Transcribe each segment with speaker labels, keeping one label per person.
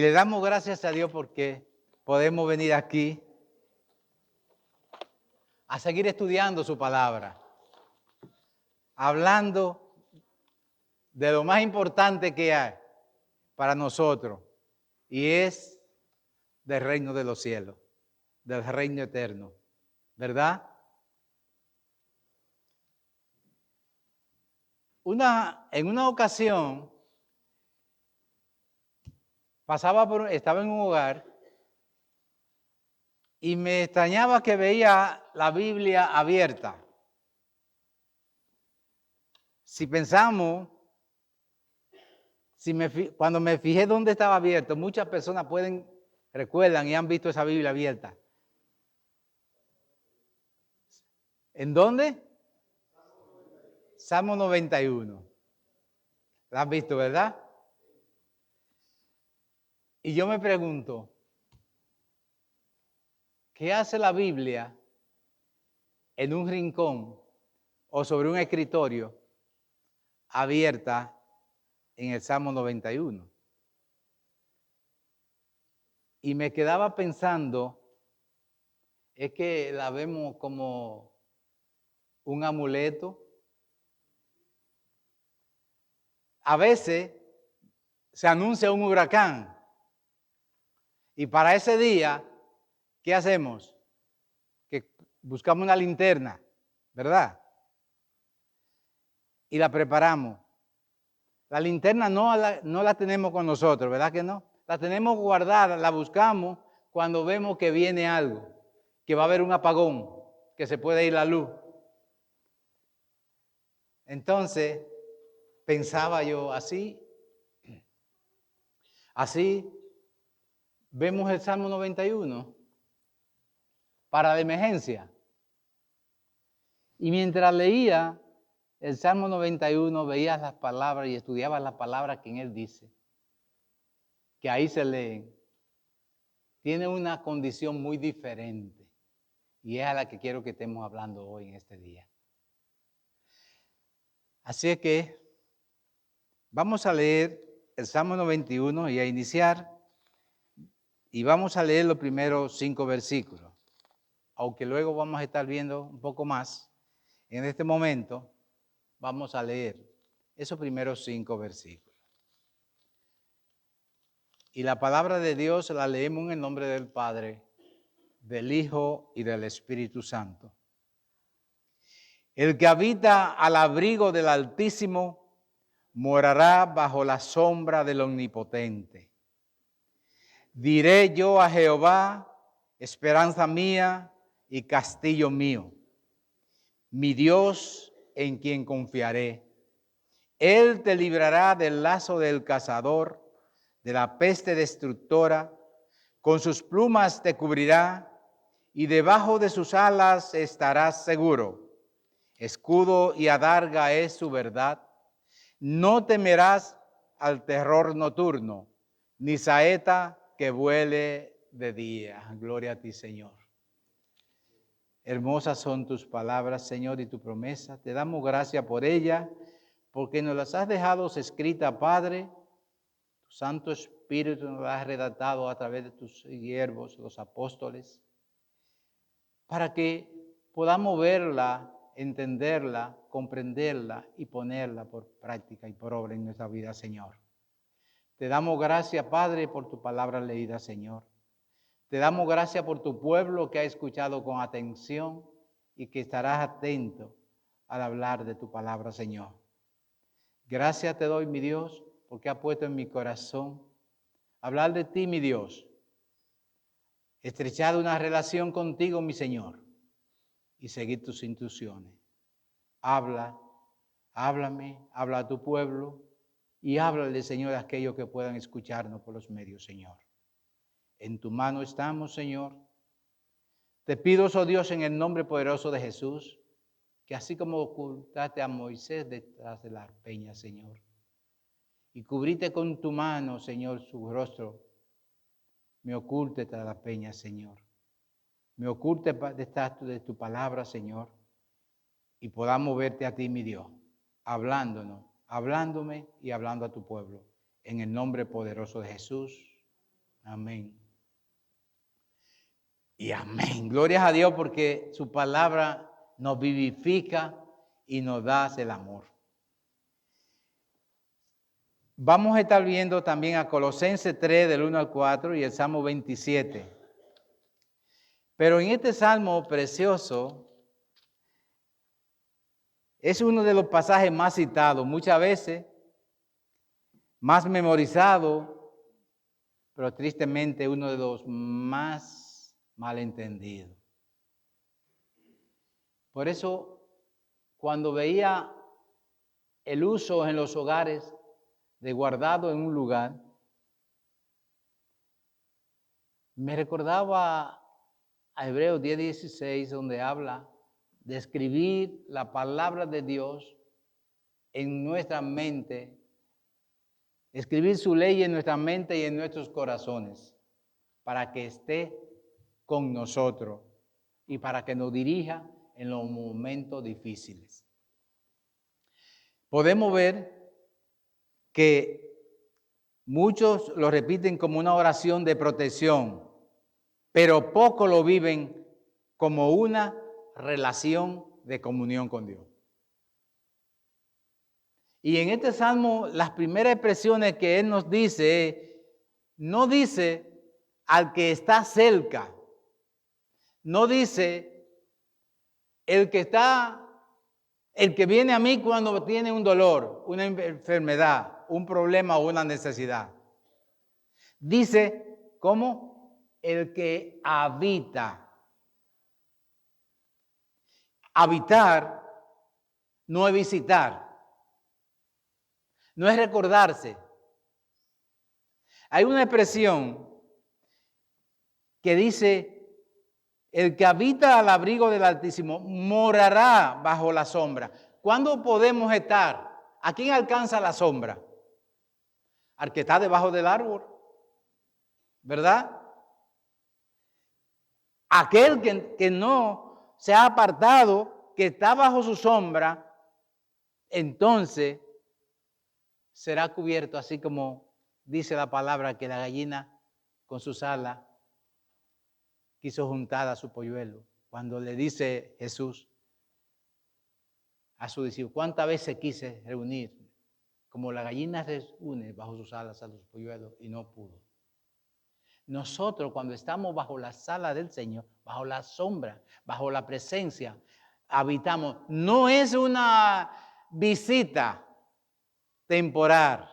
Speaker 1: Y le damos gracias a Dios porque podemos venir aquí a seguir estudiando su palabra, hablando de lo más importante que hay para nosotros, y es del reino de los cielos, del reino eterno, ¿verdad? En una ocasión, estaba en un hogar y me extrañaba que veía la Biblia abierta. Si pensamos, cuando me fijé dónde estaba abierto, muchas personas recuerdan y han visto esa Biblia abierta. ¿En dónde? Salmo 91. ¿La has visto, verdad? Y yo me pregunto, ¿qué hace la Biblia en un rincón o sobre un escritorio abierta en el Salmo 91? Y me quedaba pensando, es que la vemos como un amuleto. A veces se anuncia un huracán y para ese día, ¿qué hacemos? Que buscamos una linterna, ¿verdad? Y la preparamos. La linterna no la tenemos con nosotros, ¿verdad que no? La tenemos guardada, la buscamos cuando vemos que viene algo, que va a haber un apagón, que se puede ir la luz. Entonces, pensaba yo así vemos el Salmo 91 para la emergencia. Y mientras leía el Salmo 91, veía las palabras y estudiaba las palabras que en él dice, que ahí se leen. Tiene una condición muy diferente y es a la que quiero que estemos hablando hoy en este día. Así es que vamos a leer el Salmo 91 y a iniciar, y vamos a leer los primeros 5 versículos, aunque luego vamos a estar viendo un poco más. En este momento vamos a leer esos primeros 5 versículos. Y la palabra de Dios la leemos en el nombre del Padre, del Hijo y del Espíritu Santo. El que habita al abrigo del Altísimo morará bajo la sombra del Omnipotente. Diré yo a Jehová, esperanza mía y castillo mío, mi Dios en quien confiaré. Él te librará del lazo del cazador, de la peste destructora. Con sus plumas te cubrirá y debajo de sus alas estarás seguro. Escudo y adarga es su verdad. No temerás al terror nocturno, ni saeta que vuele de día. Gloria a ti, Señor. Hermosas son tus palabras, Señor, y tu promesa. Te damos gracias por ella, porque nos las has dejado escritas, Padre. Tu Santo Espíritu nos las has redactado a través de tus siervos, los apóstoles, para que podamos verla, entenderla, comprenderla y ponerla por práctica y por obra en nuestra vida, Señor. Te damos gracias, Padre, por tu palabra leída, Señor. Te damos gracias por tu pueblo que ha escuchado con atención y que estarás atento al hablar de tu palabra, Señor. Gracias te doy, mi Dios, porque has puesto en mi corazón hablar de ti, mi Dios. Estrechar una relación contigo, mi Señor, y seguir tus instrucciones. Háblame, habla a tu pueblo y háblale, Señor, a aquellos que puedan escucharnos por los medios, Señor. En tu mano estamos, Señor. Te pido, oh Dios, en el nombre poderoso de Jesús, que así como ocultaste a Moisés detrás de la peña, Señor, y cubriste con tu mano, Señor, su rostro, me oculte tras la peña, Señor. Me oculte detrás de tu palabra, Señor, y podamos verte a ti, mi Dios, hablándome y hablando a tu pueblo. En el nombre poderoso de Jesús. Amén. Y amén. Gloria a Dios porque su palabra nos vivifica y nos da el amor. Vamos a estar viendo también a Colosenses 3 del 1 al 4 y el Salmo 27. Pero en este salmo precioso es uno de los pasajes más citados, muchas veces más memorizado, pero tristemente uno de los más malentendidos. Por eso, cuando veía el uso en los hogares de guardado en un lugar, me recordaba a Hebreos 10:16, donde habla de escribir la palabra de Dios en nuestra mente, escribir su ley en nuestra mente y en nuestros corazones, para que esté con nosotros y para que nos dirija en los momentos difíciles. Podemos ver que muchos lo repiten como una oración de protección, pero pocos lo viven como una relación de comunión con Dios. Y en este salmo, las primeras expresiones que él nos dice, no dice al que está cerca, no dice el que viene a mí cuando tiene un dolor, una enfermedad, un problema o una necesidad. Dice, ¿cómo? El que habita. Habitar no es visitar, no es recordarse. Hay una expresión que dice, el que habita al abrigo del Altísimo morará bajo la sombra. ¿Cuándo podemos estar? ¿A quién alcanza la sombra? Al que está debajo del árbol, ¿verdad? Aquel que no se ha apartado, que está bajo su sombra, entonces será cubierto, así como dice la palabra que la gallina con sus alas quiso juntar a su polluelo. Cuando le dice Jesús a su discípulo, ¿cuántas veces quise reunir? Como la gallina reúne bajo sus alas a los polluelos y no pudo. Nosotros cuando estamos bajo las alas del Señor, bajo la sombra, bajo la presencia, habitamos. No es una visita temporal,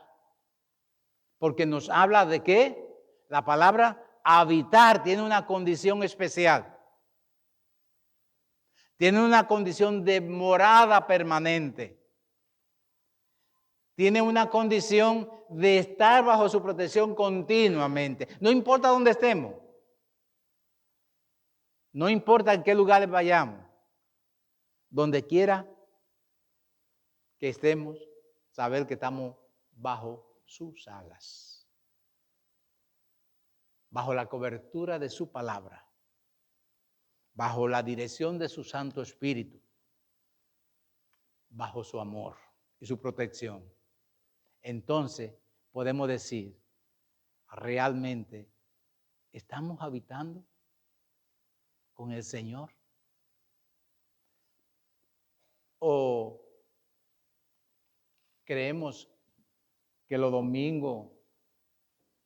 Speaker 1: porque nos habla de qué? La palabra habitar tiene una condición especial. Tiene una condición de morada permanente. Tiene una condición de estar bajo su protección continuamente. No importa dónde estemos. No importa en qué lugares vayamos. Donde quiera que estemos, saber que estamos bajo sus alas. Bajo la cobertura de su palabra. Bajo la dirección de su Santo Espíritu. Bajo su amor y su protección. Entonces podemos decir, realmente estamos habitando con el Señor. O creemos que los domingos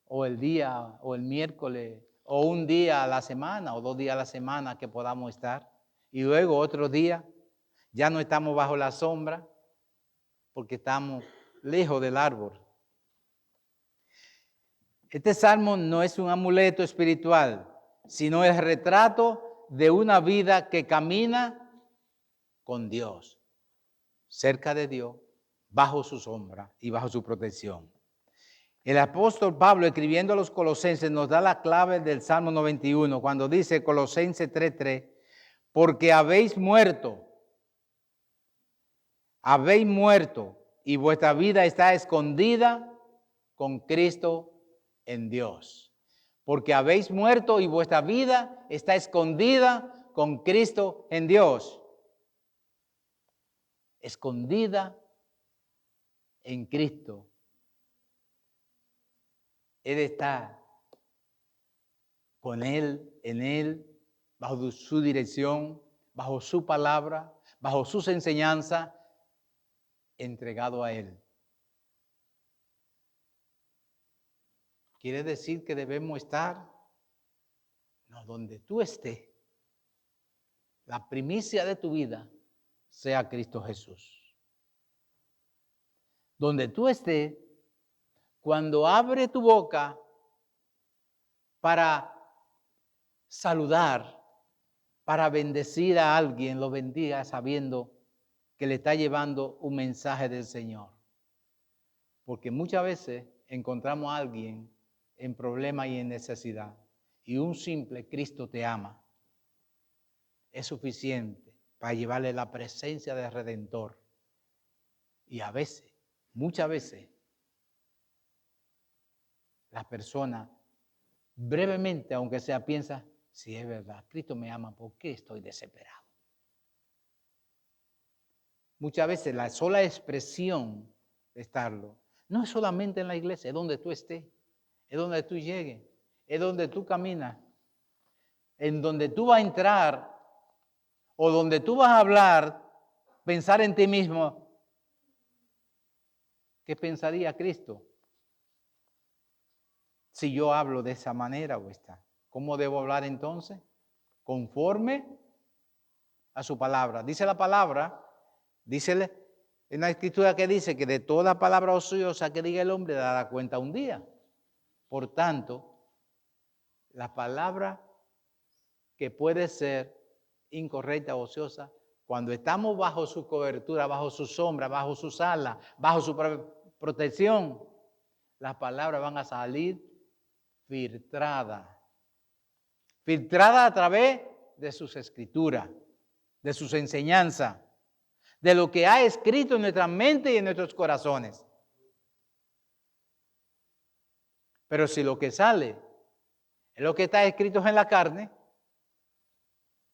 Speaker 1: o el día o el miércoles o un día a la semana o 2 días a la semana que podamos estar y luego otro día ya no estamos bajo la sombra porque estamos lejos del árbol. Este salmo no es un amuleto espiritual, sino el retrato de una vida que camina con Dios, cerca de Dios, bajo su sombra y bajo su protección. El apóstol Pablo, escribiendo a los Colosenses, nos da la clave del Salmo 91, cuando dice Colosenses 3:3, porque habéis muerto y vuestra vida está escondida con Cristo en Dios. Porque habéis muerto y vuestra vida está escondida con Cristo en Dios. Escondida en Cristo. Él está con Él, en Él, bajo su dirección, bajo su palabra, bajo sus enseñanzas, entregado a Él. ¿Quiere decir que debemos estar? No, donde tú estés, la primicia de tu vida sea Cristo Jesús. Donde tú estés, cuando abre tu boca para saludar, para bendecir a alguien, lo bendiga sabiendo que le está llevando un mensaje del Señor. Porque muchas veces encontramos a alguien en problema y en necesidad, y un simple Cristo te ama es suficiente para llevarle la presencia del Redentor. Y a veces, muchas veces, la persona brevemente, aunque sea, piensa, si es verdad, Cristo me ama, ¿por qué estoy desesperado? Muchas veces la sola expresión de estarlo, no es solamente en la iglesia, es donde tú estés, es donde tú llegues, es donde tú caminas, en donde tú vas a entrar o donde tú vas a hablar, pensar en ti mismo, ¿qué pensaría Cristo si yo hablo de esa manera o esta? ¿Cómo debo hablar entonces? Conforme a su palabra. Dice la palabra, dice en la escritura que dice que de toda palabra ociosa que diga el hombre dará cuenta un día. Por tanto, la palabra que puede ser incorrecta o ociosa, cuando estamos bajo su cobertura, bajo su sombra, bajo sus alas, bajo su protección, las palabras van a salir filtradas. Filtradas a través de sus escrituras, de sus enseñanzas, de lo que ha escrito en nuestra mente y en nuestros corazones. Pero si lo que sale es lo que está escrito en la carne,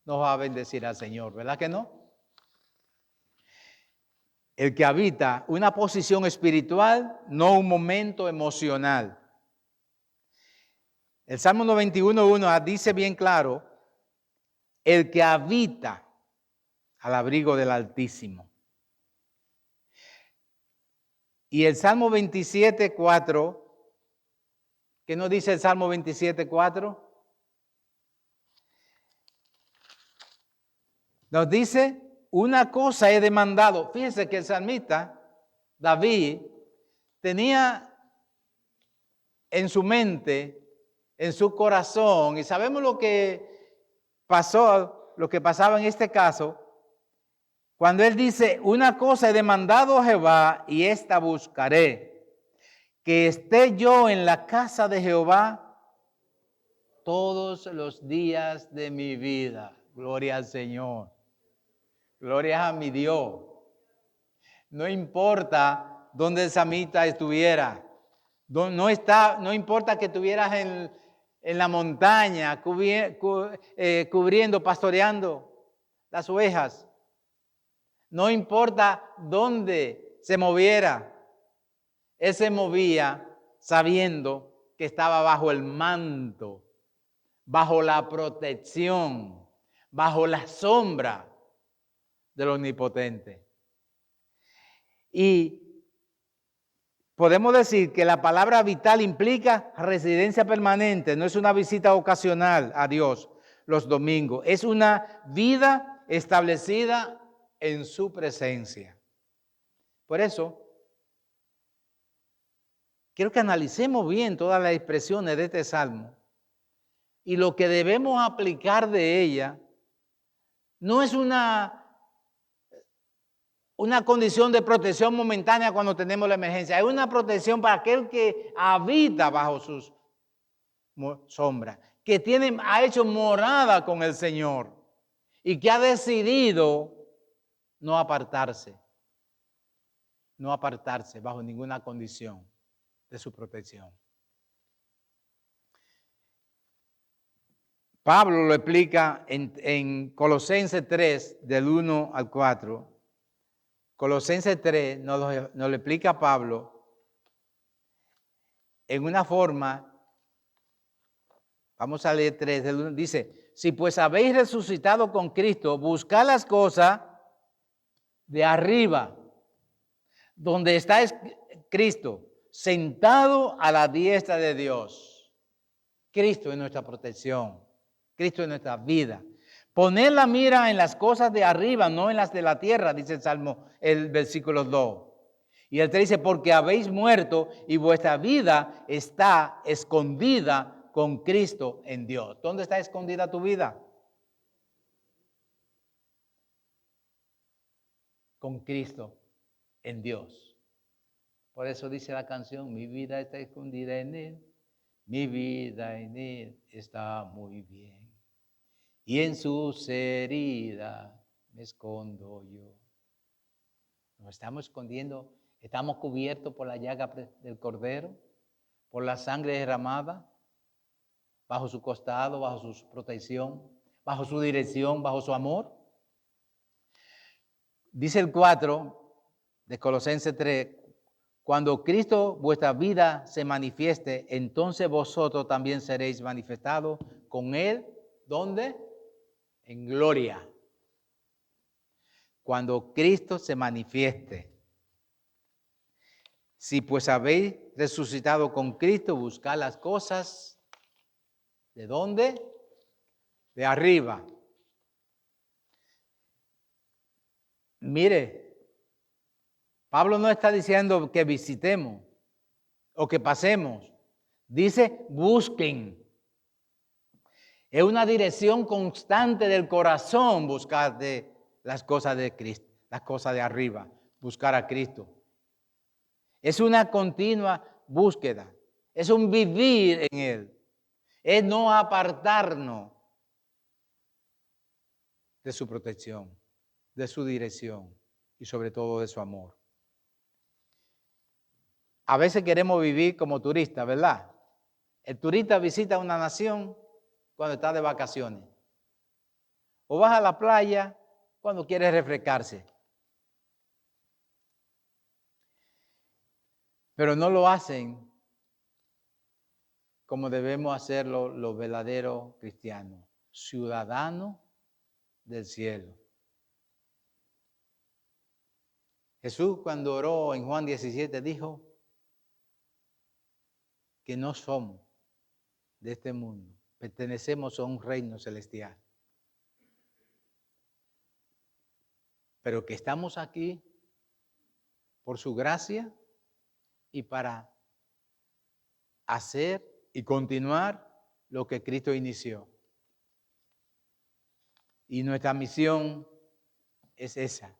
Speaker 1: nos va a bendecir al Señor, ¿verdad que no? El que habita una posición espiritual, no un momento emocional. El Salmo 91:1 dice bien claro, el que habita al abrigo del Altísimo. Y el Salmo 27:4, ¿qué nos dice el Salmo 27:4? Nos dice, una cosa he demandado. Fíjense que el salmista, David, tenía en su mente, en su corazón, y sabemos lo que pasó, lo que pasaba en este caso, cuando él dice, una cosa he demandado a Jehová y esta buscaré, que esté yo en la casa de Jehová todos los días de mi vida. Gloria al Señor. Gloria a mi Dios. No importa dónde el samita estuviera. No importa que estuvieras en la montaña, cubriendo, pastoreando las ovejas. No importa dónde se moviera. Él se movía sabiendo que estaba bajo el manto, bajo la protección, bajo la sombra del Omnipotente. Y podemos decir que la palabra habitar implica residencia permanente, no es una visita ocasional a Dios los domingos, es una vida establecida en su presencia. Por eso, quiero que analicemos bien todas las expresiones de este salmo y lo que debemos aplicar de ella no es una condición de protección momentánea cuando tenemos la emergencia. Es una protección para aquel que habita bajo sus sombras, que ha hecho morada con el Señor y que ha decidido no apartarse bajo ninguna condición de su protección. Pablo lo explica en Colosenses 3, del 1 al 4. Colosenses 3 nos lo explica Pablo en una forma Vamos a leer 3. Dice, si pues habéis resucitado con Cristo, buscad las cosas de arriba, donde está Cristo, sentado a la diestra de Dios. Cristo es nuestra protección. Cristo es nuestra vida. Poner la mira en las cosas de arriba, no en las de la tierra, dice el Salmo, el versículo 2. Y el 3 dice, porque habéis muerto y vuestra vida está escondida con Cristo en Dios. ¿Dónde está escondida tu vida? Con Cristo en Dios. Por eso dice la canción, mi vida está escondida en Él, mi vida en Él está muy bien. Y en sus heridas me escondo yo. Nos estamos escondiendo, estamos cubiertos por la llaga del Cordero, por la sangre derramada, bajo su costado, bajo su protección, bajo su dirección, bajo su amor. Dice el 4 de Colosenses 3, cuando Cristo vuestra vida se manifieste, entonces vosotros también seréis manifestados con Él. ¿Dónde? En gloria. Cuando Cristo se manifieste. Si pues habéis resucitado con Cristo, buscad las cosas. ¿De dónde? De arriba. Mire, Pablo no está diciendo que visitemos o que pasemos. Dice, busquen. Es una dirección constante del corazón buscar de las cosas de Cristo, las cosas de arriba, buscar a Cristo. Es una continua búsqueda, es un vivir en Él, es no apartarnos de su protección, de su dirección y sobre todo de su amor. A veces queremos vivir como turistas, ¿verdad? El turista visita una nación cuando está de vacaciones. O vas a la playa cuando quiere refrescarse. Pero no lo hacen como debemos hacerlo los verdaderos cristianos, ciudadanos del cielo. Jesús cuando oró en Juan 17 dijo que no somos de este mundo, pertenecemos a un reino celestial. Pero que estamos aquí por su gracia y para hacer y continuar lo que Cristo inició. Y nuestra misión es esa,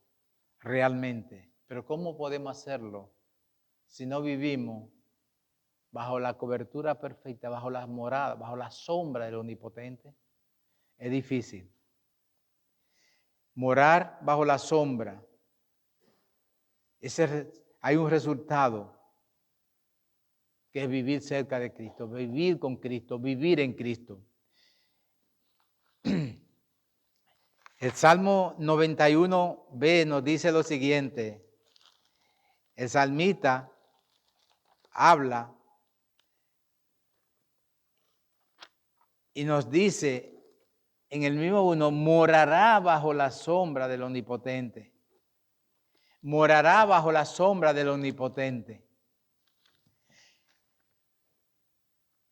Speaker 1: realmente. Pero ¿cómo podemos hacerlo si no vivimos bajo la cobertura perfecta, bajo las moradas, bajo la sombra del Omnipotente? Es difícil. Morar bajo la sombra, hay un resultado que es vivir cerca de Cristo, vivir con Cristo, vivir en Cristo. El Salmo 91b nos dice lo siguiente. El salmista habla y nos dice en el mismo 1, morará bajo la sombra del Omnipotente. Morará bajo la sombra del Omnipotente.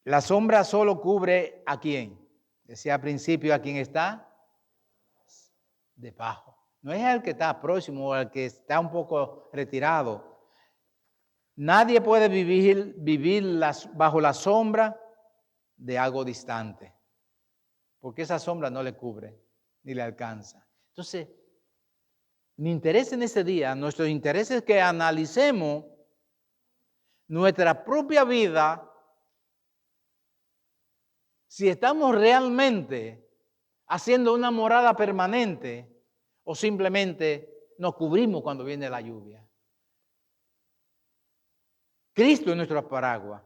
Speaker 1: La sombra solo cubre a quién. Decía al principio, a quien está debajo. No es al que está próximo o al que está un poco retirado. Nadie puede vivir bajo la sombra de algo distante, porque esa sombra no le cubre ni le alcanza. Entonces, mi interés en este día, nuestro interés es que analicemos nuestra propia vida, si estamos realmente haciendo una morada permanente o simplemente nos cubrimos cuando viene la lluvia. Cristo es nuestro paraguas,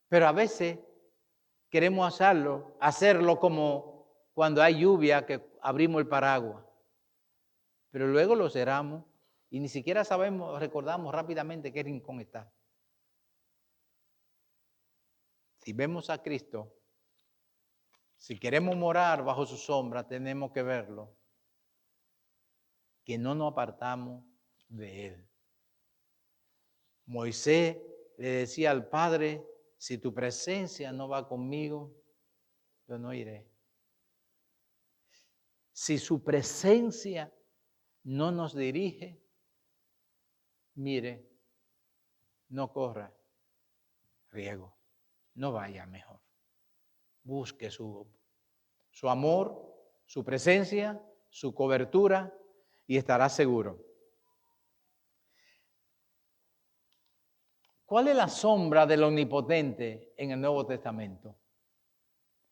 Speaker 1: pero a veces queremos hacerlo como cuando hay lluvia que abrimos el paraguas, pero luego lo cerramos y ni siquiera recordamos rápidamente qué rincón está. Si vemos a Cristo, Si queremos morar bajo su sombra, tenemos que verlo, que no nos apartamos de Él. Moisés le decía al Padre, si tu presencia no va conmigo, yo no iré. Si su presencia no nos dirige, mire, no corra riesgo, no vaya mejor. Busque su amor, su presencia, su cobertura y estará seguro. ¿Cuál es la sombra del Omnipotente en el Nuevo Testamento?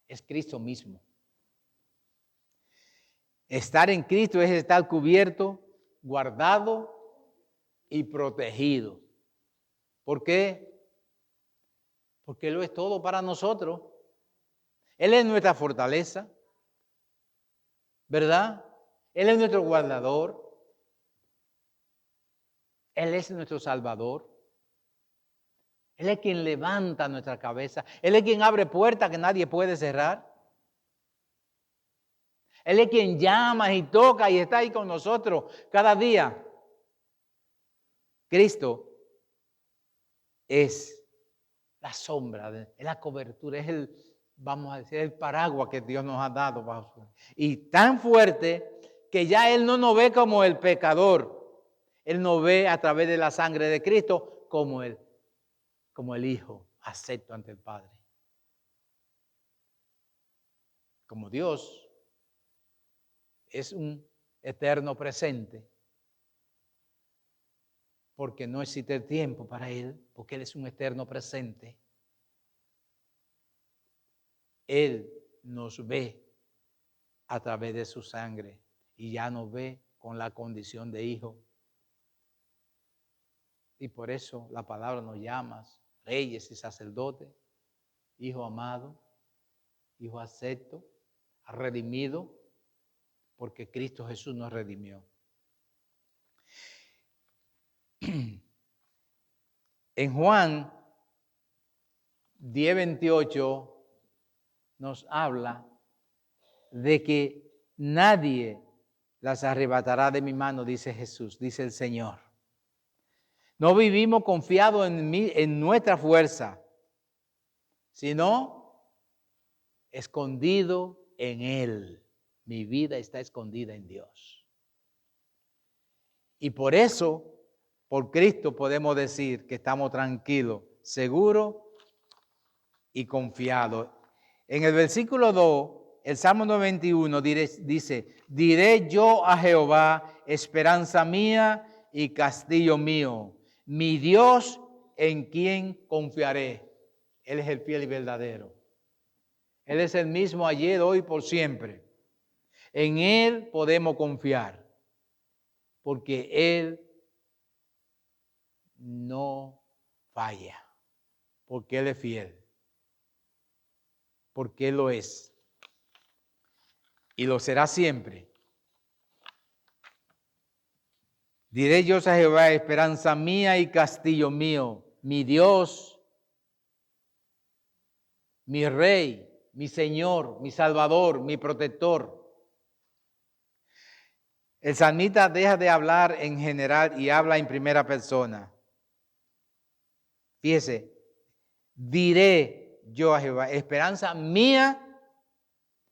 Speaker 1: Es Cristo mismo. Estar en Cristo es estar cubierto, guardado y protegido. ¿Por qué? Porque Él lo es todo para nosotros. Él es nuestra fortaleza, ¿verdad? Él es nuestro guardador. Él es nuestro salvador. Él es quien levanta nuestra cabeza. Él es quien abre puertas que nadie puede cerrar. Él es quien llama y toca y está ahí con nosotros cada día. Cristo es la sombra, es la cobertura, es el, vamos a decir, el paraguas que Dios nos ha dado. Y tan fuerte que ya Él no nos ve como el pecador. Él nos ve a través de la sangre de Cristo como el Hijo acepto ante el Padre. Como Dios es un eterno presente, porque no existe tiempo para Él, porque Él es un eterno presente. Él nos ve a través de su sangre y ya nos ve con la condición de hijo. Y por eso la palabra nos llama reyes y sacerdotes, hijo amado, hijo acepto, redimido, porque Cristo Jesús nos redimió. En Juan 10:28 nos habla de que nadie las arrebatará de mi mano, dice Jesús, dice el Señor. No vivimos confiados en nuestra fuerza, sino escondido en Él. Mi vida está escondida en Dios. Y por eso, por Cristo podemos decir que estamos tranquilos, seguros y confiados. En el versículo 2, el Salmo 91 dice, diré yo a Jehová, esperanza mía y castillo mío, mi Dios en quien confiaré. Él es el fiel y verdadero. Él es el mismo ayer, hoy, por siempre. En Él podemos confiar, porque Él no falla, porque Él es fiel, porque Él lo es y lo será siempre. Diré yo a Jehová, esperanza mía y castillo mío, mi Dios, mi Rey, mi Señor, mi Salvador, mi protector. El salmista deja de hablar en general y habla en primera persona. Fíjese, diré yo a Jehová, esperanza mía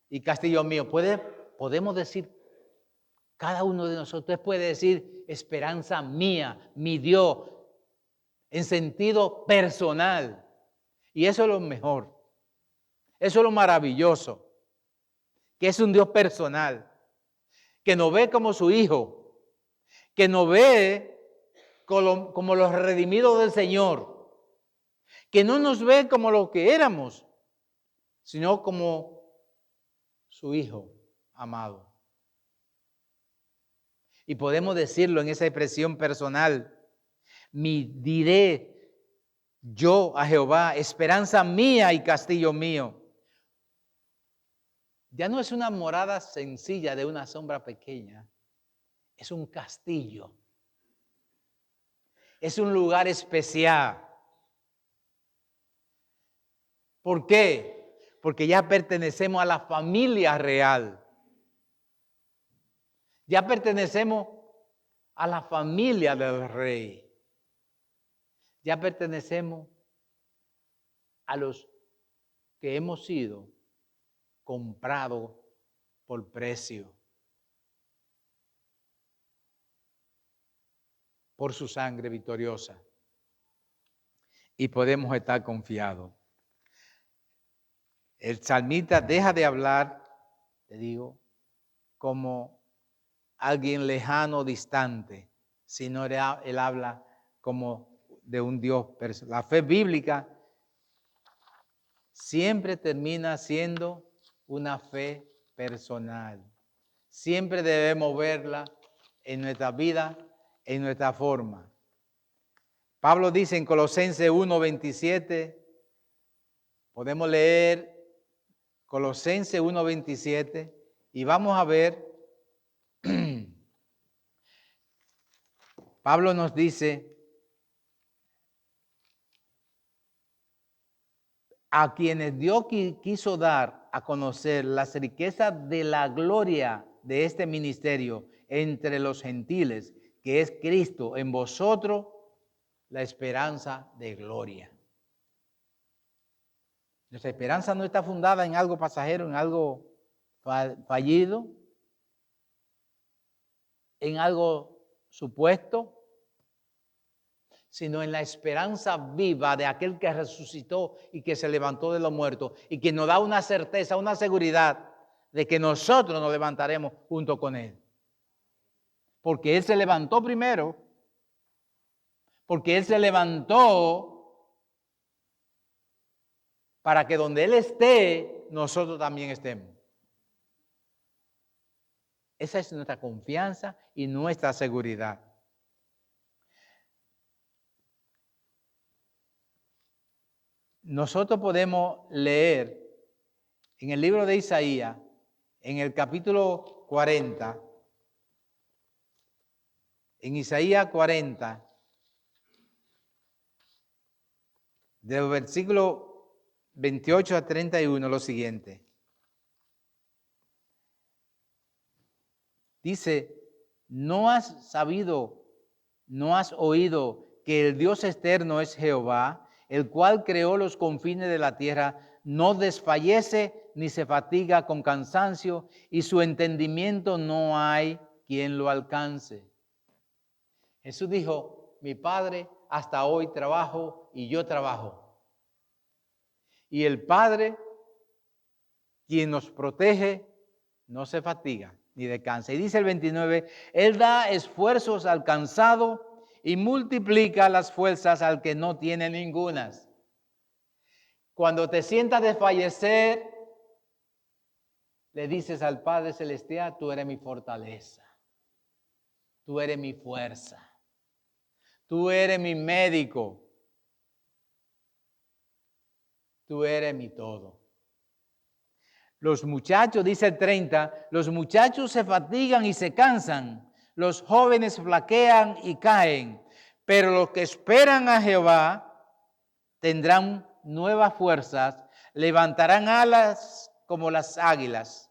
Speaker 1: y castillo mío. Podemos decir, cada uno de nosotros puede decir, esperanza mía, mi Dios, en sentido personal. Y eso es lo mejor. Eso es lo maravilloso, que es un Dios personal, que nos ve como su hijo, que nos ve como los redimidos del Señor, que no nos ve como lo que éramos, sino como su hijo amado. Y podemos decirlo en esa expresión personal, diré yo a Jehová, esperanza mía y castillo mío. Ya no es una morada sencilla de una sombra pequeña, es un castillo. Es un lugar especial. ¿Por qué? porque ya pertenecemos a la familia real. Ya pertenecemos a la familia del Rey. Ya pertenecemos a los que hemos sido comprados por precio, por su sangre victoriosa. Y podemos estar confiados. El salmista deja de hablar, te digo, como alguien lejano, distante, sino él habla como de un Dios personal. La fe bíblica siempre termina siendo una fe personal. Siempre debemos verla en nuestra vida, en nuestra forma. Pablo dice en Colosenses 1:27, podemos leer Colosenses 1:27 y vamos a ver, Pablo nos dice, a quienes Dios quiso dar a conocer las riquezas de la gloria de este ministerio entre los gentiles, que es Cristo en vosotros, la esperanza de gloria. Nuestra esperanza no está fundada en algo pasajero, en algo fallido, en algo supuesto, sino en la esperanza viva de aquel que resucitó y que se levantó de los muertos y que nos da una certeza, una seguridad de que nosotros nos levantaremos junto con Él. Porque Él se levantó primero, porque Él se levantó para que donde Él esté, nosotros también estemos. Esa es nuestra confianza y nuestra seguridad. Nosotros podemos leer en el libro de Isaías, en el capítulo 40, en Isaías 40, del versículo 28 a 31, lo siguiente. Dice, ¿no has sabido, no has oído que el Dios externo es Jehová, el cual creó los confines de la tierra, no desfallece ni se fatiga con cansancio, y su entendimiento no hay quien lo alcance? Jesús dijo, mi Padre hasta hoy trabajo y yo trabajo. Y el Padre, quien nos protege, no se fatiga ni descansa. Y dice el 29, Él da esfuerzos al cansado y multiplica las fuerzas al que no tiene ningunas. Cuando te sientas desfallecer, le dices al Padre Celestial, tú eres mi fortaleza, tú eres mi fuerza, tú eres mi médico, tú eres mi todo. Los muchachos, dice el 30, los muchachos se fatigan y se cansan, los jóvenes flaquean y caen, pero los que esperan a Jehová tendrán nuevas fuerzas, levantarán alas como las águilas,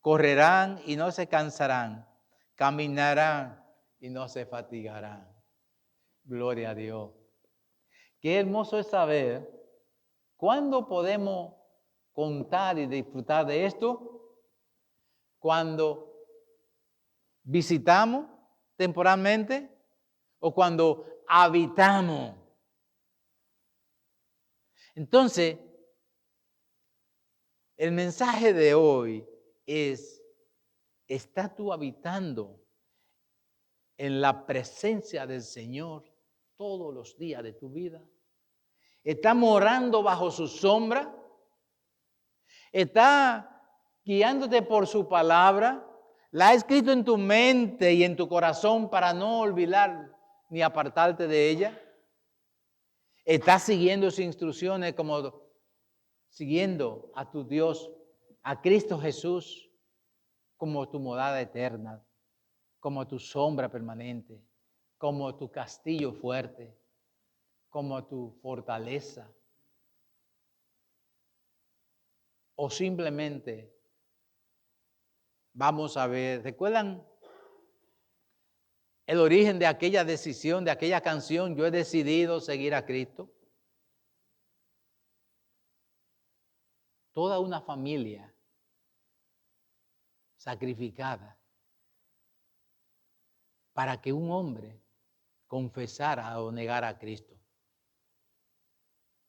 Speaker 1: correrán y no se cansarán, caminarán y no se fatigarán. Gloria a Dios. Qué hermoso es saber cuándo podemos contar y disfrutar de esto. Cuando visitamos temporalmente o cuando habitamos. Entonces, el mensaje de hoy es, ¿estás tú habitando en la presencia del Señor todos los días de tu vida? ¿Estás morando bajo su sombra? ¿Estás guiándote por su palabra? ¿La has escrito en tu mente y en tu corazón para no olvidar ni apartarte de ella? ¿Estás siguiendo sus instrucciones como siguiendo a tu Dios, a Cristo Jesús, como tu morada eterna, como tu sombra permanente, como tu castillo fuerte, como tu fortaleza? o simplemente vamos a ver, ¿recuerdan el origen de aquella decisión, de aquella canción? Yo he decidido seguir a Cristo. Toda una familia sacrificada para que un hombre confesara o negara a Cristo.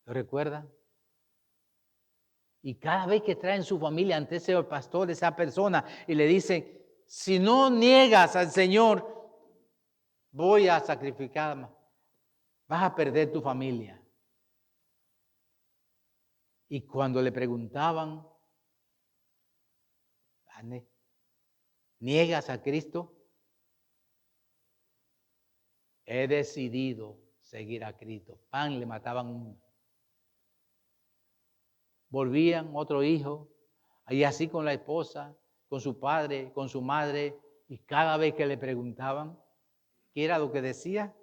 Speaker 1: ¿Lo recuerdan? Y cada vez que traen su familia ante ese pastor, esa persona, y le dicen, si no niegas al Señor, voy a sacrificar, vas a perder tu familia. Y cuando le preguntaban, ¿niegas a Cristo? He decidido seguir a Cristo. Le mataban uno. Volvían otro hijo, y así con la esposa, con su padre, con su madre, y cada vez que le preguntaban, ¿qué era lo que decía?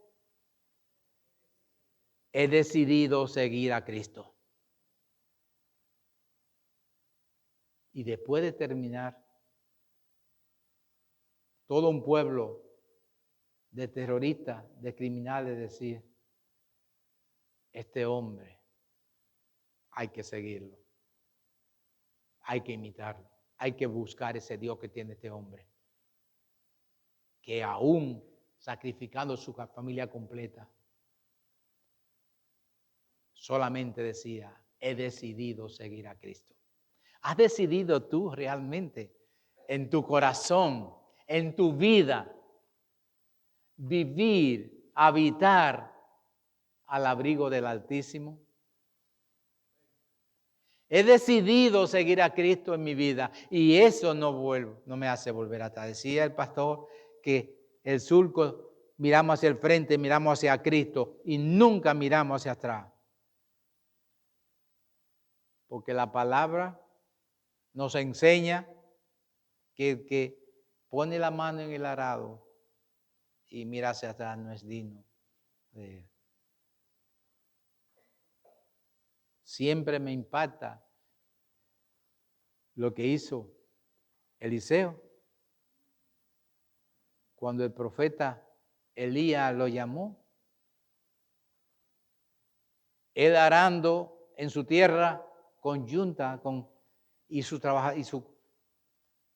Speaker 1: He decidido seguir a Cristo. Y después de terminar, todo un pueblo de terroristas, de criminales, decía, este hombre hay que seguirlo, hay que imitarlo, hay que buscar ese Dios que tiene este hombre, que aún sacrificando su familia completa, solamente decía, he decidido seguir a Cristo. ¿Has decidido tú realmente en tu corazón, en tu vida, vivir, habitar al abrigo del Altísimo? He decidido seguir a Cristo en mi vida y eso no me hace volver atrás. Decía el pastor que el surco miramos hacia el frente, miramos hacia Cristo y nunca miramos hacia atrás. Porque la palabra nos enseña que el que pone la mano en el arado y mira hacia atrás no es digno de él. Siempre me impacta lo que hizo Eliseo cuando el profeta Elías lo llamó. Él arando en su tierra con yunta y su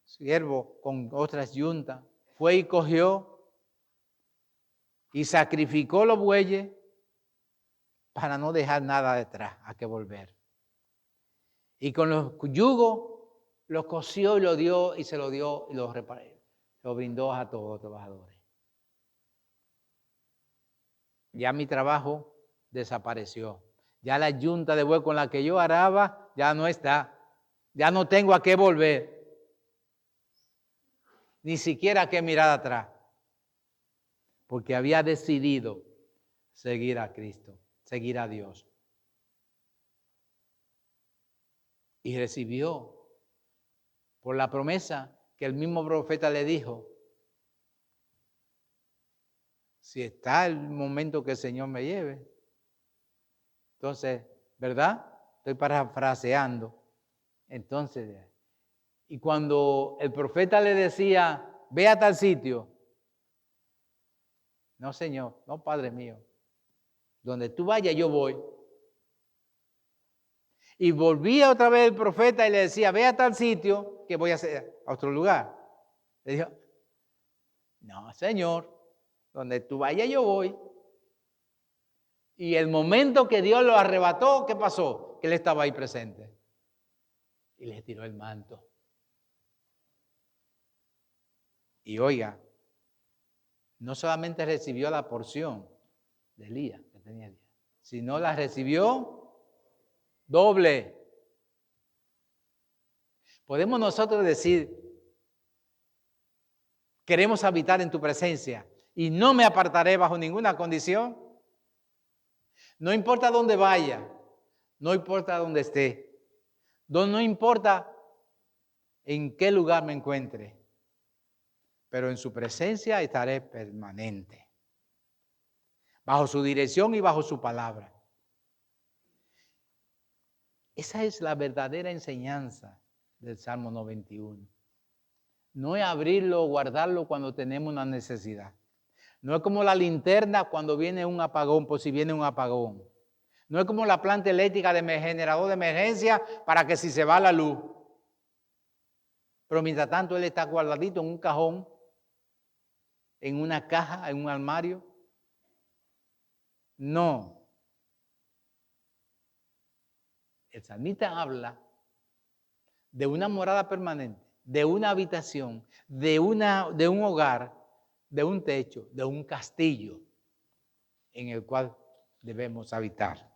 Speaker 1: siervo con otras yuntas, fue y cogió y sacrificó los bueyes para no dejar nada detrás, a que volver. Y con los yugos los cosió y lo dio y se lo dio y lo reparó. Lo brindó a todos los trabajadores. Ya mi trabajo desapareció. Ya la yunta de buey con la que yo araba ya no está. Ya no tengo a qué volver. Ni siquiera a qué mirar atrás. Porque había decidido seguir a Cristo, seguir a Dios. Y recibió por la promesa que el mismo profeta le dijo, si está el momento que el Señor me lleve. Entonces, ¿verdad? Estoy parafraseando. Entonces, y cuando el profeta le decía, ve a tal sitio, no, Señor, no, Padre mío, donde tú vayas yo voy. Y volvía otra vez el profeta y le decía, ve a tal sitio que voy a hacer a otro lugar. Le dijo, no, Señor, donde tú vayas yo voy. Y el momento que Dios lo arrebató, ¿qué pasó? Que él estaba ahí presente. Y le tiró el manto. Y oiga, no solamente recibió la porción de Elías, que tenía Elías, sino la recibió doble. Podemos nosotros decir, queremos habitar en tu presencia y no me apartaré bajo ninguna condición. No importa dónde vaya, no importa dónde esté, no importa en qué lugar me encuentre, pero en su presencia estaré permanente, bajo su dirección y bajo su palabra. Esa es la verdadera enseñanza del Salmo 91. No es abrirlo o guardarlo cuando tenemos una necesidad. No es como la linterna cuando viene un apagón, por si viene un apagón. No es como la planta eléctrica de generador de emergencia para que si se va la luz. Pero mientras tanto él está guardadito en un cajón, en una caja, en un armario. No. El salmista habla de una morada permanente, de una habitación, de un hogar, de un techo, de un castillo en el cual debemos habitar.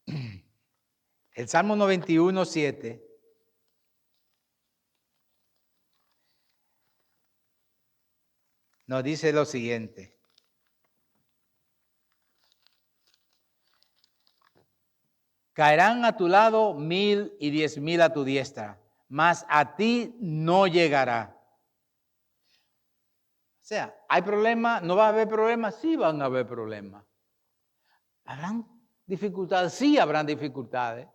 Speaker 1: El Salmo 91, 7 nos dice lo siguiente. Caerán a tu lado 1000 y 10,000 a tu diestra, mas a ti no llegará. O sea, ¿hay problema? ¿No va a haber problemas? Sí van a haber problemas. ¿Habrán dificultades? Sí habrán dificultades.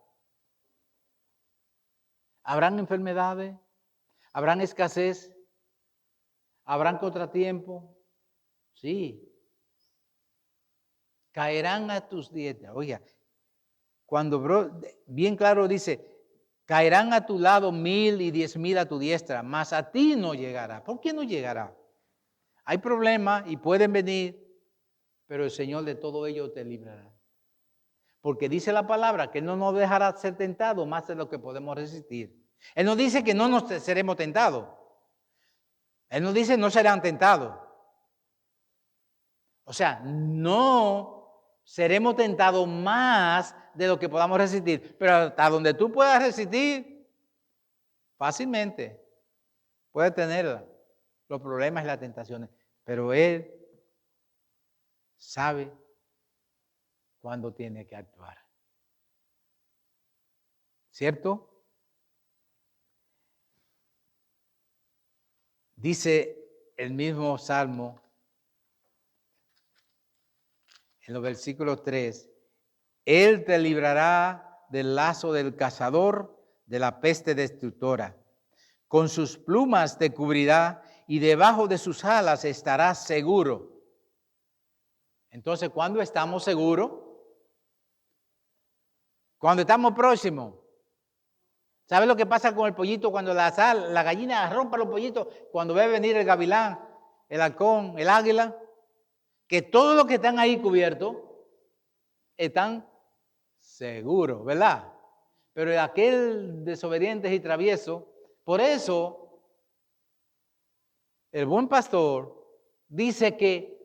Speaker 1: ¿Habrán enfermedades? ¿Habrán escasez? ¿Habrán contratiempos? Sí. Caerán a tus diestras. Oiga, cuando bien claro dice, caerán a tu lado 1000 y 10,000 a tu diestra, mas a ti no llegará. ¿Por qué no llegará? Hay problemas y pueden venir, pero el Señor de todo ello te librará. Porque dice la palabra que no nos dejará ser tentados más de lo que podemos resistir. Él nos dice que no nos seremos tentados. Él nos dice no serán tentados. O sea, no seremos tentados más de lo que podamos resistir. Pero hasta donde tú puedas resistir, fácilmente puedes tener los problemas y las tentaciones. Pero Él sabe cuándo tiene que actuar. ¿Cierto? Dice el mismo Salmo, en los versículos 3, Él te librará del lazo del cazador, de la peste destructora. Con sus plumas te cubrirá y debajo de sus alas estarás seguro. Entonces, ¿cuándo estamos seguros? Cuando estamos próximos. ¿Sabe lo que pasa con el pollito cuando la gallina rompe los pollitos? Cuando ve venir el gavilán, el halcón, el águila, que todos los que están ahí cubiertos están seguros, ¿verdad? Pero aquel desobediente y travieso, por eso el buen pastor dice que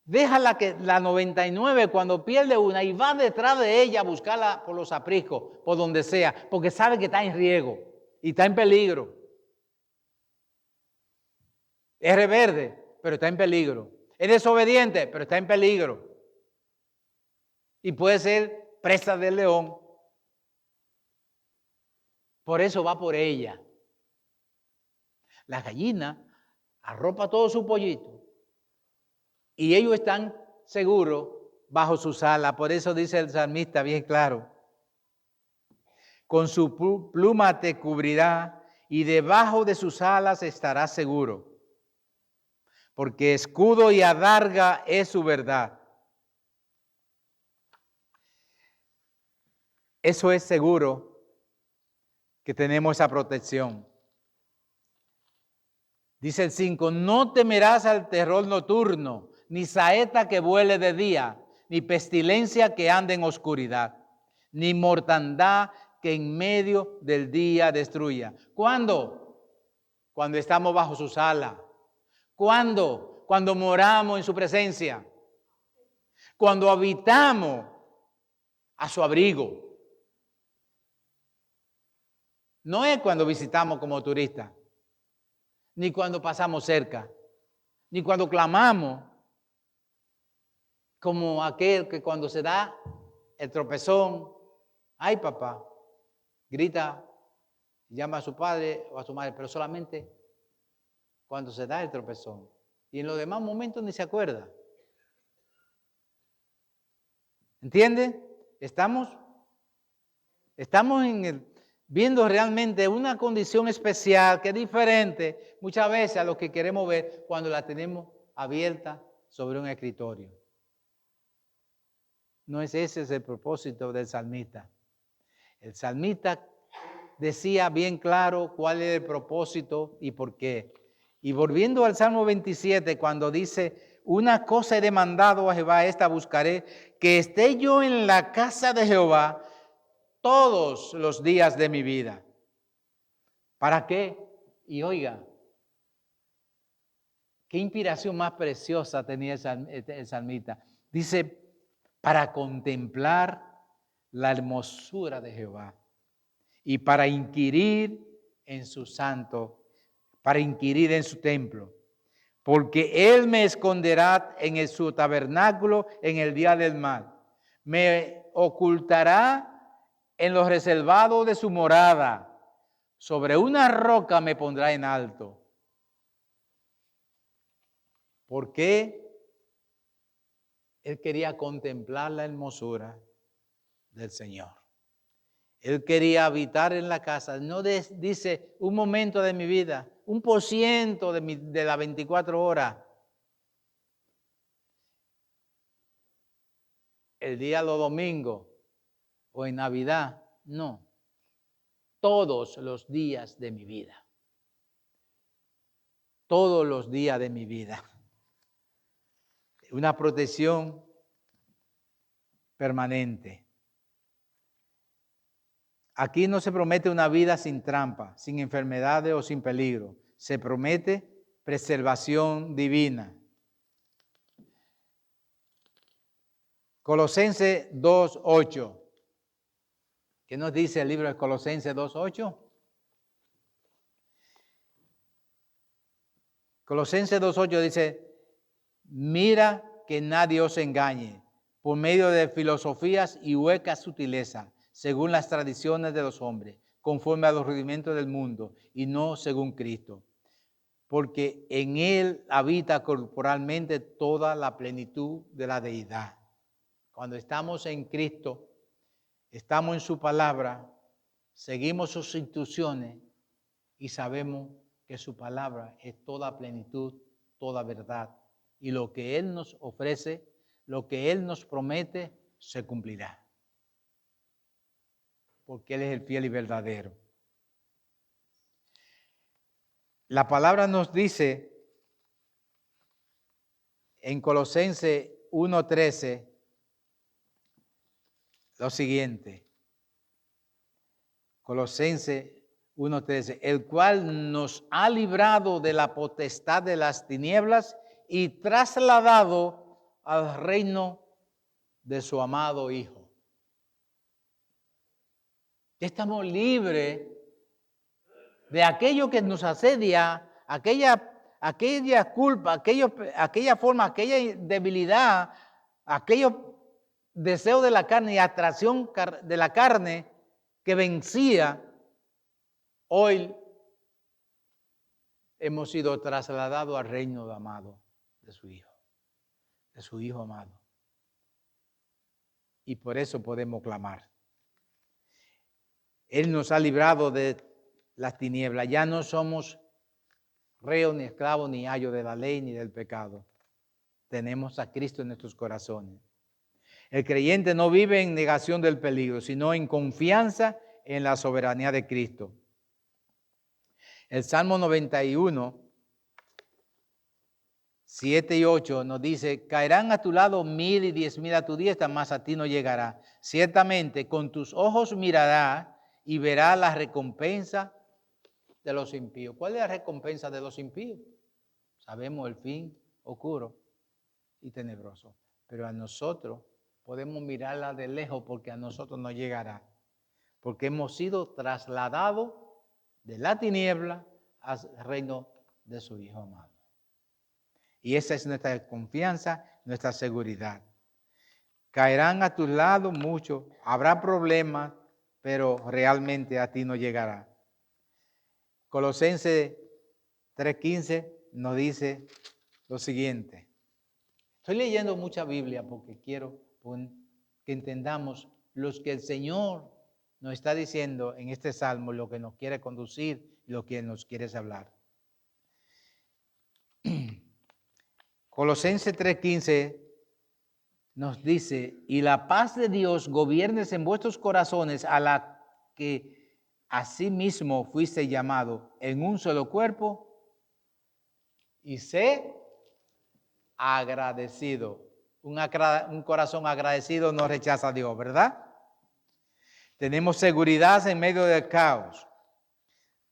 Speaker 1: deja la 99 cuando pierde una y va detrás de ella a buscarla por los apriscos, por donde sea, porque sabe que está en riesgo y está en peligro. Es reverde, pero está en peligro. Es desobediente, pero está en peligro. Y puede ser presa del león. Por eso va por ella. La gallina arropa todo su pollito y ellos están seguros bajo sus alas. Por eso dice el salmista bien claro. Con su pluma te cubrirá y debajo de sus alas estarás seguro. Porque escudo y adarga es su verdad. Eso es seguro que tenemos esa protección. Dice el 5, no temerás al terror nocturno, ni saeta que vuele de día, ni pestilencia que ande en oscuridad, ni mortandad que en medio del día destruya. ¿Cuándo? Cuando estamos bajo sus alas. ¿Cuándo? Cuando moramos en su presencia. Cuando habitamos a su abrigo. No es cuando visitamos como turistas, ni cuando pasamos cerca, ni cuando clamamos como aquel que cuando se da el tropezón, ay papá, grita, llama a su padre o a su madre, pero solamente cuando se da el tropezón. Y en los demás momentos ni se acuerda. ¿Entiende? Estamos viendo realmente una condición especial que es diferente muchas veces a lo que queremos ver cuando la tenemos abierta sobre un escritorio. No es ese el propósito del salmista. El salmista decía bien claro cuál es el propósito y por qué. Y volviendo al Salmo 27, cuando dice, una cosa he demandado a Jehová, esta buscaré, que esté yo en la casa de Jehová todos los días de mi vida. ¿Para qué? Y oiga, qué inspiración más preciosa tenía el salmista. Dice, para contemplar la hermosura de Jehová y para inquirir en su santo, para inquirir en su templo. Porque Él me esconderá en su tabernáculo en el día del mal. Me ocultará en los reservados de su morada. Sobre una roca me pondrá en alto. ¿Por qué? Él quería contemplar la hermosura del Señor. Él quería habitar en la casa. No dice un momento de mi vida, 1% de las 24 horas. El día de los domingos o en Navidad. No. Todos los días de mi vida. Todos los días de mi vida. Una protección permanente. Aquí no se promete una vida sin trampa, sin enfermedades o sin peligro. Se promete preservación divina. Colosenses 2:8. ¿Qué nos dice el libro de Colosenses 2:8? Colosenses 2:8 dice, mira que nadie os engañe por medio de filosofías y huecas sutilezas, según las tradiciones de los hombres, conforme a los rudimentos del mundo, y no según Cristo. Porque en Él habita corporalmente toda la plenitud de la deidad. Cuando estamos en Cristo, estamos en su palabra, seguimos sus instrucciones y sabemos que su palabra es toda plenitud, toda verdad. Y lo que Él nos ofrece, lo que Él nos promete, se cumplirá. Porque Él es el fiel y verdadero. La palabra nos dice en Colosenses 1:13 lo siguiente. Colosenses 1:13, el cual nos ha librado de la potestad de las tinieblas y trasladado al reino de su amado Hijo. Estamos libres de aquello que nos asedia, aquella culpa, aquella forma, aquella debilidad, aquellos deseos de la carne y atracción de la carne que vencía. Hoy hemos sido trasladados al reino amado de su Hijo amado. Y por eso podemos clamar. Él nos ha librado de las tinieblas. Ya no somos reos, ni esclavos, ni ayos de la ley, ni del pecado. Tenemos a Cristo en nuestros corazones. El creyente no vive en negación del peligro, sino en confianza en la soberanía de Cristo. El Salmo 91, 7 y 8 nos dice, caerán a tu lado 1,000 y 10,000 a tu diestra, mas a ti no llegará. Ciertamente con tus ojos mirarás y verás la recompensa de los impíos. ¿Cuál es la recompensa de los impíos? Sabemos el fin oscuro y tenebroso, pero a nosotros podemos mirarla de lejos porque a nosotros no llegará, porque hemos sido trasladados de la tiniebla al reino de su Hijo amado. Y esa es nuestra confianza, nuestra seguridad. Caerán a tu lado muchos, habrá problemas, pero realmente a ti no llegará. Colosenses 3:15 nos dice lo siguiente. Estoy leyendo mucha Biblia porque quiero que entendamos los que el Señor nos está diciendo en este salmo, lo que nos quiere conducir y lo que nos quiere hablar. Colosenses 3:15 nos dice, y la paz de Dios gobierne en vuestros corazones, a la que asimismo fuiste llamado en un solo cuerpo, y sé agradecido. Un corazón agradecido no rechaza a Dios, ¿verdad? Tenemos seguridad en medio del caos.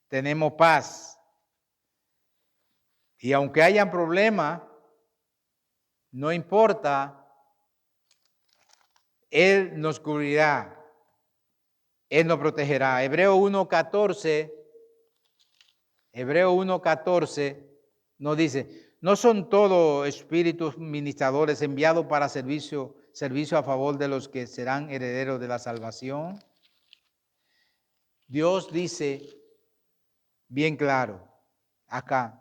Speaker 1: Tenemos paz. Y aunque hayan problemas, no importa, Él nos cubrirá. Él nos protegerá. Hebreo 1:14 nos dice, ¿no son todos espíritus ministradores enviados para servicio a favor de los que serán herederos de la salvación? Dios dice bien claro acá,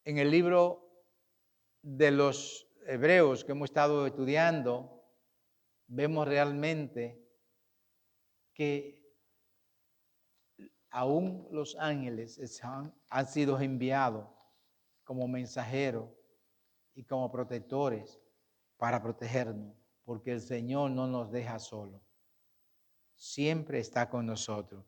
Speaker 1: en el libro de los Hebreos que hemos estado estudiando, vemos realmente que aún los ángeles han sido enviados como mensajeros y como protectores para protegernos, porque el Señor no nos deja solos. Siempre está con nosotros.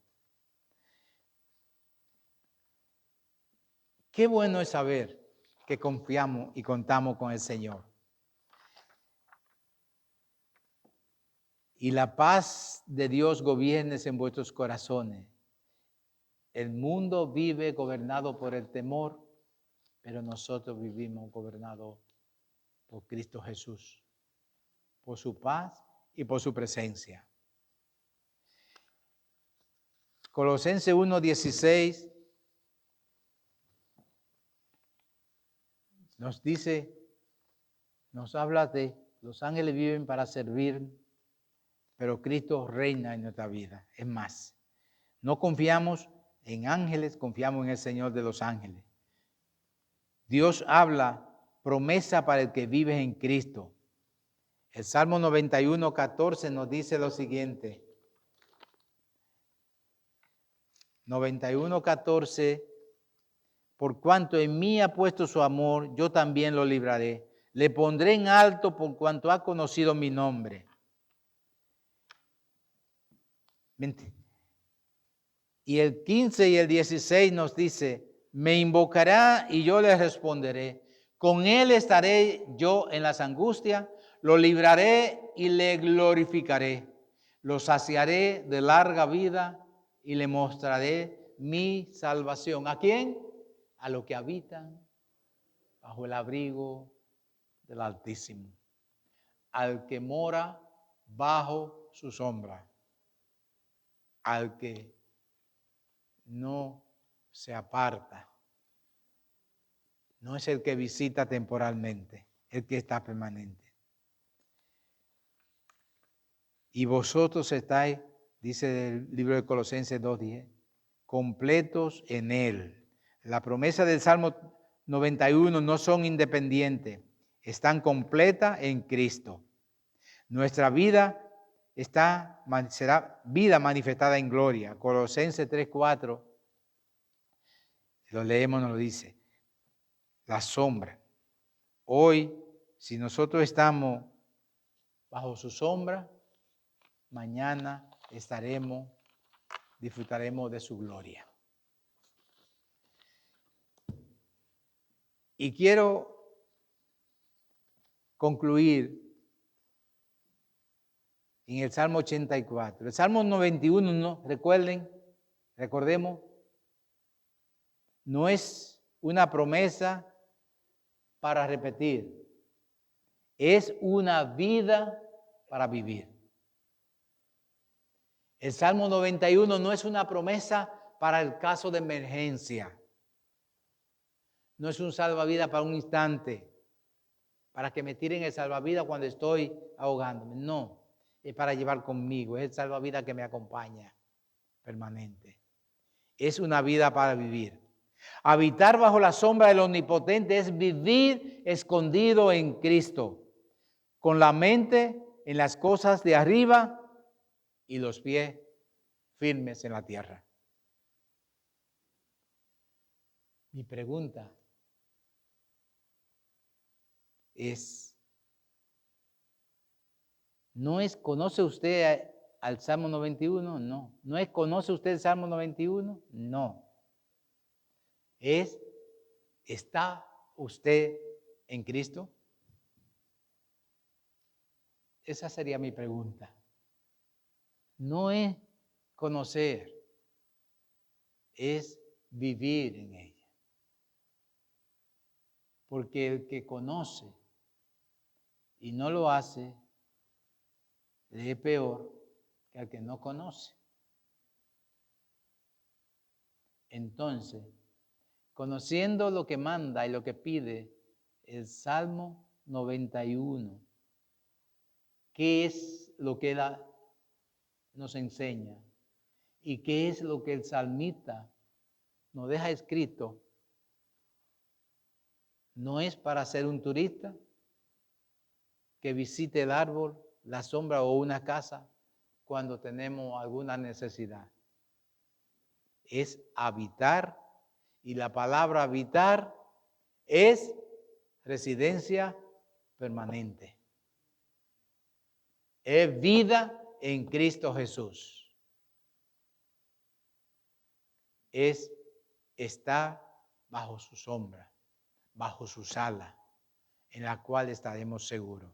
Speaker 1: Qué bueno es saber que confiamos y contamos con el Señor. Y la paz de Dios gobierne en vuestros corazones. El mundo vive gobernado por el temor, pero nosotros vivimos gobernados por Cristo Jesús, por su paz y por su presencia. Colosenses 1:16 nos dice, nos habla de los ángeles viven para servir, pero Cristo reina en nuestra vida. Es más, no confiamos en ángeles, confiamos en el Señor de los ángeles. Dios habla promesa para el que vive en Cristo. El Salmo 91:14 nos dice lo siguiente. 91:14, por cuanto en mí ha puesto su amor, yo también lo libraré. Le pondré en alto por cuanto ha conocido mi nombre. Y el 15 y el 16 nos dice, me invocará y yo le responderé. Con él estaré yo en las angustias, lo libraré y le glorificaré. Lo saciaré de larga vida y le mostraré mi salvación. ¿A quién? A los que habitan bajo el abrigo del Altísimo. Al que mora bajo su sombra. Al que no se aparta. No es el que visita temporalmente, el que está permanente. Y vosotros estáis, dice el libro de Colosenses 2:10, completos en Él. La promesa del Salmo 91 no son independientes, están completas en Cristo. Nuestra vida será vida manifestada en gloria. Colosenses 3:4, lo leemos, nos lo dice. La sombra. Hoy, si nosotros estamos bajo su sombra, mañana disfrutaremos de su gloria. Y quiero concluir en el Salmo 84. El Salmo 91, ¿no? Recordemos, no es una promesa para repetir, es una vida para vivir. El Salmo 91 no es una promesa para el caso de emergencia. No es un salvavidas para un instante, para que me tiren el salvavidas cuando estoy ahogándome. No, es para llevar conmigo, es el salvavidas que me acompaña permanente. Es una vida para vivir. Habitar bajo la sombra del Omnipotente es vivir escondido en Cristo, con la mente en las cosas de arriba y los pies firmes en la tierra. Mi pregunta es, ¿conoce usted al Salmo 91? No. ¿Conoce usted el Salmo 91? No. ¿Está usted en Cristo? Esa sería mi pregunta. No es conocer, es vivir en ella. Porque el que conoce y no lo hace, le es peor que al que no conoce. Entonces, conociendo lo que manda y lo que pide el Salmo 91, ¿qué es lo que él nos enseña? ¿Y qué es lo que el salmista nos deja escrito? No es para ser un turista que visite el árbol, la sombra o una casa cuando tenemos alguna necesidad. Es habitar, y la palabra habitar es residencia permanente. Es vida en Cristo Jesús. Es estar bajo su sombra, bajo su ala, en la cual estaremos seguros.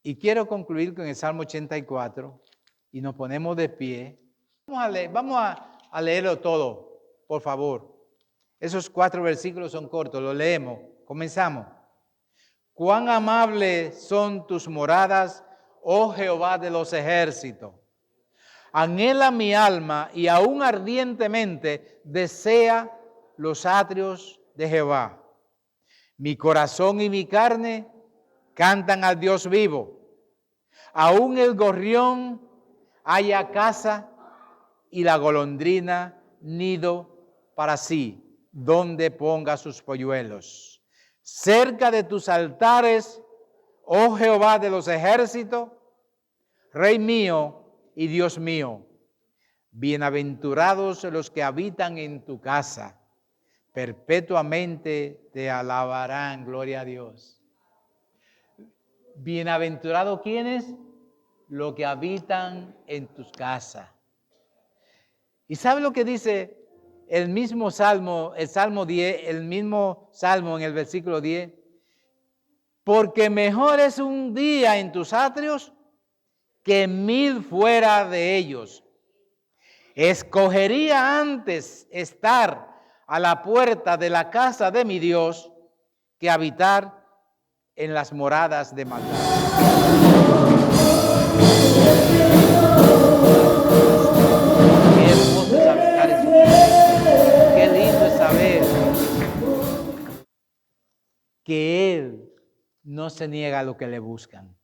Speaker 1: Y quiero concluir con el Salmo 84 y nos ponemos de pie. Vamos a leerlo todo, por favor. Esos 4 versículos son cortos, los leemos. Comenzamos. Cuán amables son tus moradas, oh Jehová de los ejércitos. Anhela mi alma y aún ardientemente desea los atrios de Jehová. Mi corazón y mi carne cantan al Dios vivo. Aún el gorrión halla casa y la golondrina nido para sí, donde ponga sus polluelos. Cerca de tus altares, oh Jehová de los ejércitos, Rey mío y Dios mío, bienaventurados los que habitan en tu casa, perpetuamente te alabarán, gloria a Dios. Bienaventurados, ¿quiénes? Los que habitan en tus casas. ¿Y sabe lo que dice el mismo Salmo, el Salmo 10, el mismo Salmo en el versículo 10? Porque mejor es un día en tus atrios que 1000 fuera de ellos. Escogería antes estar a la puerta de la casa de mi Dios que habitar en las moradas de maldad. Qué hermoso es habitar en su presencia. Qué lindo es saber que Él no se niega a lo que le buscan.